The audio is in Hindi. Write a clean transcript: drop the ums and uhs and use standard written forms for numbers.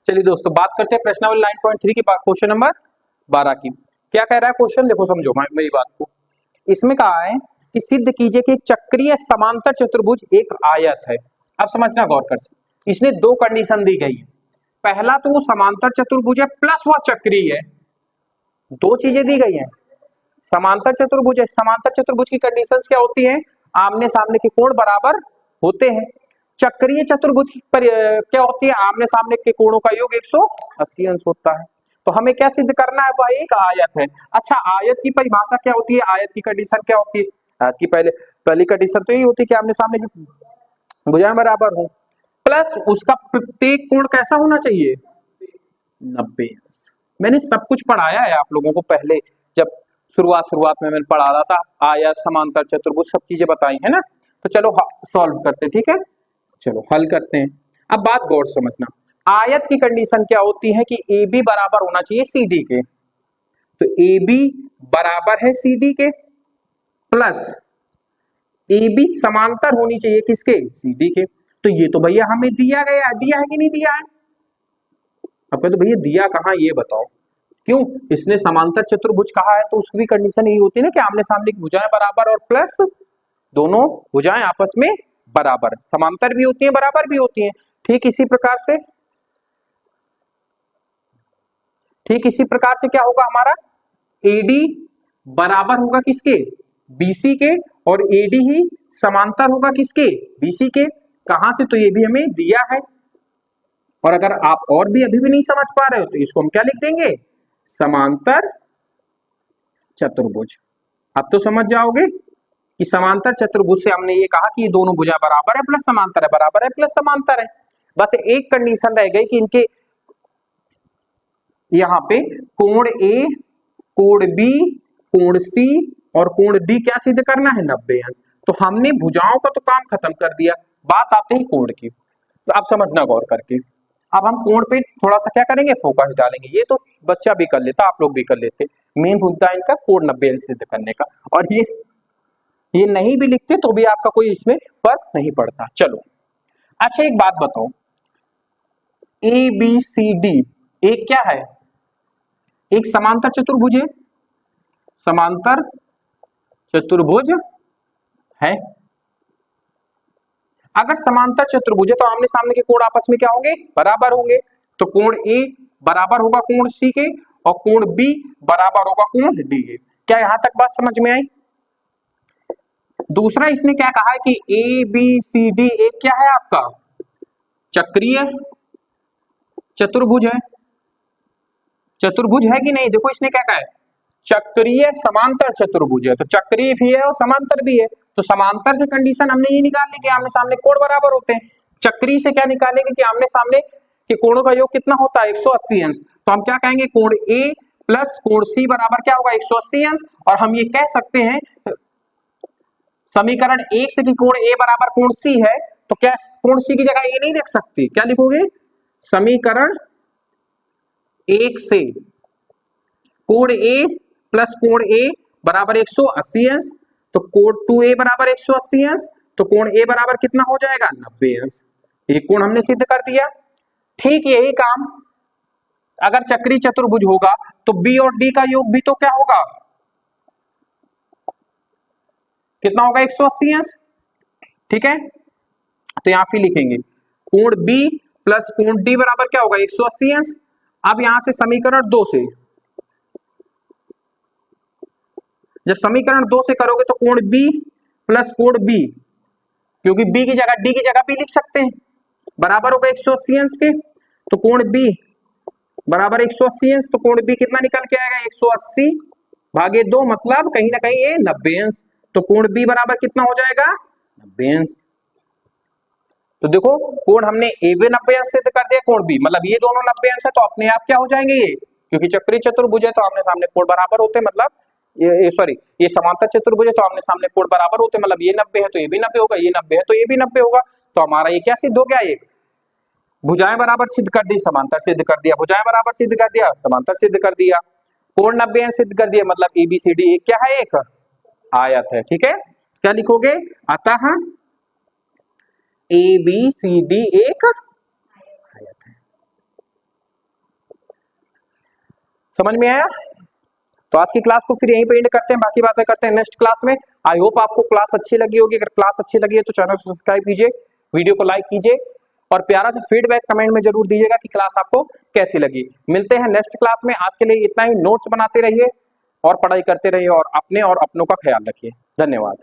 चलिए दोस्तों बात करते हैं प्रश्न नंबर 9.3 की, क्वेश्चन नंबर 12 की। क्या कह रहा है क्वेश्चन, देखो समझो मेरी बात को। इसमें कहा है कि सिद्ध कीजिए कि एक चक्रीय समांतर चतुर्भुज एक आयत है। अब समझना गौर कर, इसने दो कंडीशन दी गई है। पहला तो वो समांतर चतुर्भुज है प्लस वह चक्रीय है, दो चीजें दी गई हैं। समांतर चतुर्भुज है, समांतर चतुर्भुज की कंडीशंस क्या होती हैं? आमने सामने के कोण बराबर होते हैं। चक्रीय चतुर्भुज की क्या होती है? आमने सामने के कोणों का योग 180 अंश होता है। तो हमें क्या सिद्ध करना है? वह एक आयत है। अच्छा, आयत की परिभाषा क्या होती है? आयत की कंडीशन क्या होती है? आयत की पहली कंडीशन तो यही होती है कि आमने सामने की भुजाएं बराबर हो, प्लस उसका प्रत्येक कोण कैसा होना चाहिए? 90 अंश। मैंने सब कुछ पढ़ाया है आप लोगों को पहले, जब शुरुआत में मैंने पढ़ा रहा था आयत, समांतर चतुर्भुज, सब चीजें बताई है ना। तो चलो सॉल्व करते हैं, ठीक है, चलो हल करते हैं। अब बात गौर समझना, आयत की कंडीशन क्या होती है कि ए बी बराबर होना चाहिए सी डी के। तो ए बी बराबर है सी डी के, प्लस ए बी समांतर होनी चाहिए किसके? सी डी के। तो ये तो भैया हमें दिया है कि नहीं दिया है? अब कहते भैया दिया कहाँ, ये बताओ। क्यों? इसने समांतर चतुर्भुज कहा है तो उसकी भी कंडीशन यही होती है ना कि आमने सामने की भुजाएं बराबर और प्लस दोनों भुजाएं आपस में बराबर, समांतर भी होती हैं बराबर भी होती हैं। ठीक इसी प्रकार से क्या होगा हमारा? एडी बराबर होगा किसके? बीसी के, और एडी ही समांतर होगा किसके? बीसी के। कहां से? तो ये भी हमें दिया है। और अगर आप और भी अभी भी नहीं समझ पा रहे हो तो इसको हम क्या लिख देंगे? समांतर चतुर्भुज। अब तो समझ जाओगे कि समांतर चतुर्भुज से हमने ये कहा कि ये दोनों भुजा बराबर है प्लस समांतर है, बराबर है प्लस समांतर है। बस एक कंडीशन रह गई कि इनके यहाँ पे कोण ए, कोण बी, कोण सी और कोण डी क्या सिद्ध करना है? 90 अंश। तो हमने भुजाओं का तो काम खत्म कर दिया, बात आते ही कोण की। तो आप समझना गौर करके। अब हम कोण पे थोड़ा सा क्या करेंगे? फोकस डालेंगे। ये तो बच्चा भी कर लेता, आप लोग भी कर लेते। मेन मुद्दा इनका कोण 90 अंश सिद्ध करने का। और ये नहीं भी लिखते तो भी आपका कोई इसमें फर्क नहीं पड़ता। चलो अच्छा, एक बात बताओ, ए बी सी डी एक क्या है? एक समांतर चतुर्भुज है, समांतर चतुर्भुज है। अगर समांतर चतुर्भुज है तो आमने सामने के कोण आपस में क्या होंगे? बराबर होंगे। तो कोण ए बराबर होगा कोण सी के, और कोण बी बराबर होगा कोण डी के। क्या यहां तक बात समझ में आई? दूसरा इसने क्या कहा है कि ए बी सी डी एक क्या है आपका? चक्रीय चतुर्भुज है। चतुर्भुज है कि नहीं? देखो इसने क्या कहा है, चक्रीय समांतर चतुर्भुज है। तो चक्रीय भी है और समांतर भी है। तो समांतर से कंडीशन हमने ये निकाल ली कि आमने सामने कोण बराबर होते हैं। चक्रीय से क्या निकालेंगे कि आमने सामने के कोणों का योग कितना होता है? 180 अंश। तो हम क्या कहेंगे? कोण ए प्लस कोण सी बराबर क्या होगा? 180 अंश। और हम ये कह सकते हैं समीकरण एक से कि कोण ए बराबर कोण सी है, तो क्या कोण सी की जगह ए नहीं रख सकते? क्या लिखोगे? समीकरण एक से कोण ए प्लस कोण ए बराबर 180 अंश। तो कोण 2a बराबर 180 अंश। तो कोण ए बराबर कितना हो जाएगा? 90 अंश। ये कोण हमने सिद्ध कर दिया। ठीक यही काम अगर चक्रीय चतुर्भुज होगा तो बी और डी का योग भी तो क्या होगा? कितना होगा? 180 अंश। ठीक है, तो यहां फिर लिखेंगे कोण बी प्लस कोण डी बराबर क्या होगा? 180 अंश। अब यहां से समीकरण 2 से, जब समीकरण 2 से करोगे तो कोण बी प्लस कोण बी, क्योंकि बी की जगह डी की जगह बी लिख सकते हैं, बराबर होगा 180 अंश के। तो कोण बी बराबर 180 अंश। तो कोण बी कितना निकल के आएगा? 180 भागे 2, मतलब कहीं ना कहीं ये 90 अंश। तो कोण बी बराबर कितना हो जाएगा? 90 अंश। तो देखो कोण हमने ए बी 90 अंश सिद्ध कर दिया, कोण बी मतलब ये दोनों 90 अंश है, तो अपने आप क्या हो जाएंगे ये? क्योंकि चक्रीय चतुर्भुज है तो आमने सामने कोण बराबर होते, मतलब ये समांतर चतुर्भुज है तो आमने सामने कोण बराबर होते, मतलब ये 90 है तो ये भी 90 होगा, ये 90 है तो ये भी 90 होगा। तो हमारा ये क्या सिद्ध हो गया? एक भुजाएं बराबर सिद्ध कर दी, समांतर सिद्ध कर दिया, भुजाएं बराबर सिद्ध कर दिया, समांतर सिद्ध कर दिया, कोण 90 अंश सिद्ध कर दिया, मतलब एबीसीडी एक क्या है? एक आयत है। ठीक है, क्या लिखोगे? अतः ए बी सी डी एक आयत है। समझ में आया? तो आज की क्लास को फिर यहीं पे एंड करते हैं, बाकी बातें करते हैं नेक्स्ट क्लास में। आई होप आपको क्लास अच्छी लगी होगी। अगर क्लास अच्छी लगी है तो चैनल को सब्सक्राइब कीजिए, वीडियो को लाइक कीजिए और प्यारा सा फीडबैक कमेंट में जरूर दीजिएगा कि क्लास आपको कैसी लगी। मिलते हैं नेक्स्ट क्लास में। आज के लिए इतना ही। नोट्स बनाते रहिए और पढ़ाई करते रहिए और अपने और अपनों का ख्याल रखिए। धन्यवाद।